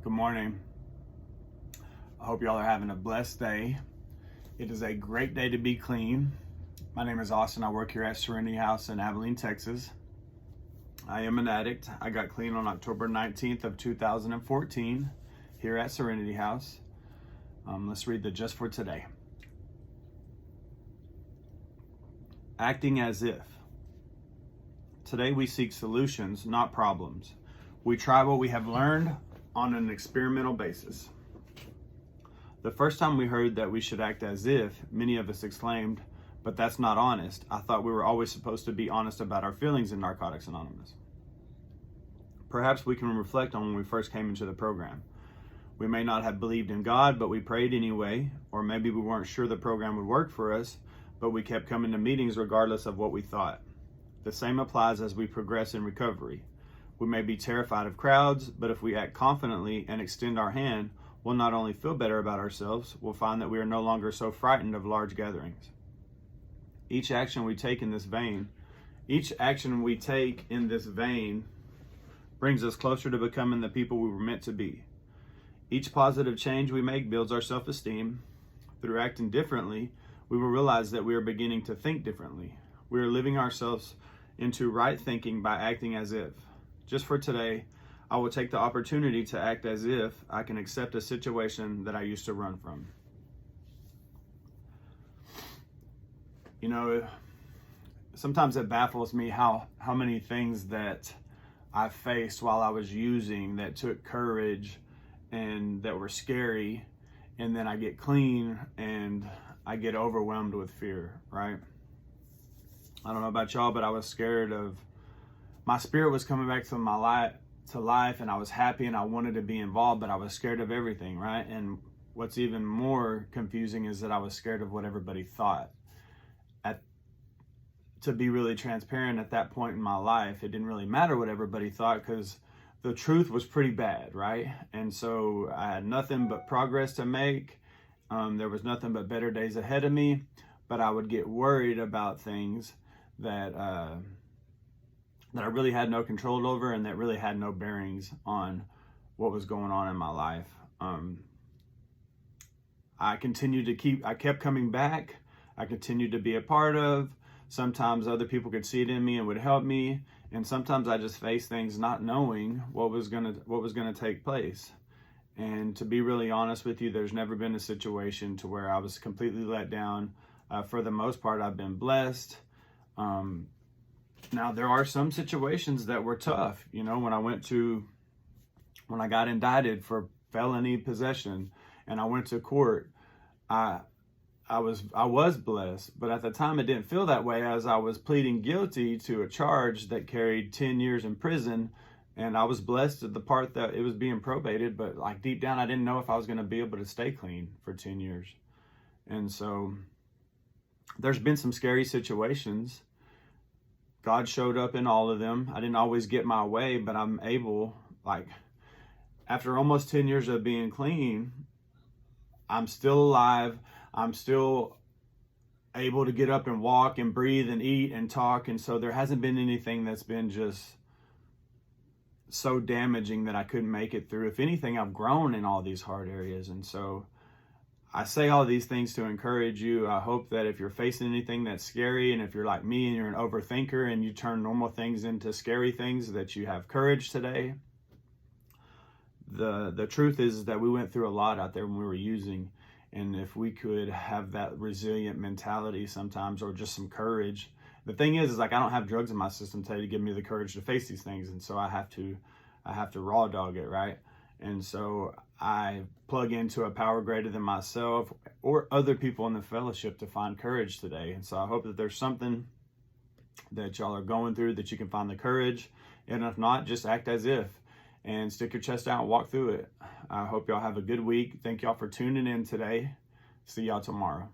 Good morning. I hope y'all are having a blessed day. It is a great day to be clean. My name is Austin. I work here at Serenity House in Abilene, Texas. I am an addict. I got clean on October 19th of 2014 here at Serenity House. Let's read the just for today. Acting as if. Today we seek solutions, not problems. We try what we have learned on an experimental basis. The first time we heard that we should act as if, many of us exclaimed, "But that's not honest. I thought we were always supposed to be honest about our feelings in Narcotics Anonymous." Perhaps we can reflect on when we first came into the program. We may not have believed in God, but we prayed anyway, or maybe we weren't sure the program would work for us, but we kept coming to meetings regardless of what we thought. The same applies as we progress in recovery. We may be terrified of crowds, but if we act confidently and extend our hand, we'll not only feel better about ourselves, we'll find that we are no longer so frightened of large gatherings. Each action we take in this vein brings us closer to becoming the people we were meant to be. Each positive change we make builds our self-esteem. Through acting differently, we will realize that we are beginning to think differently. We are living ourselves into right thinking by acting as if. Just for today, I will take the opportunity to act as if I can accept a situation that I used to run from. You know, sometimes it baffles me how many things that I faced while I was using that took courage and that were scary, and then I get clean and I get overwhelmed with fear, right? I don't know about y'all, but I was scared of, my spirit was coming back to life, and I was happy and I wanted to be involved, but I was scared of everything, right? And what's even more confusing is that I was scared of what everybody thought. To be really transparent, at that point in my life, it didn't really matter what everybody thought because the truth was pretty bad, right? And so I had nothing but progress to make. There was nothing but better days ahead of me, but I would get worried about things that I really had no control over and that really had no bearings on what was going on in my life. I kept coming back. I continued to be a part of. Sometimes other people could see it in me and would help me. And sometimes I just faced things not knowing what was gonna take place. And to be really honest with you, there's never been a situation to where I was completely let down. For the most part, I've been blessed. Now, there are some situations that were tough. You know, when I got indicted for felony possession and I went to court, I was blessed, but at the time it didn't feel that way, as I was pleading guilty to a charge that carried 10 years in prison. And I was blessed at the part that it was being probated, but like deep down, I didn't know if I was going to be able to stay clean for 10 years. And so there's been some scary situations. God showed up in all of them. I didn't always get my way, but I'm able, after almost 10 years of being clean, I'm still alive. I'm still able to get up and walk and breathe and eat and talk. And so there hasn't been anything that's been just so damaging that I couldn't make it through. If anything, I've grown in all these hard areas. And so I say all these things to encourage you. I hope that if you're facing anything that's scary, and if you're like me and you're an overthinker and you turn normal things into scary things, that you have courage today. The truth is that we went through a lot out there when we were using. And if we could have that resilient mentality sometimes, or just some courage. The thing is I don't have drugs in my system today to give me the courage to face these things. And so I have to raw dog it, right? And so I plug into a power greater than myself or other people in the fellowship to find courage today. And so I hope that there's something that y'all are going through that you can find the courage. And if not, just act as if and stick your chest out and walk through it. I hope y'all have a good week. Thank y'all for tuning in today. See y'all tomorrow.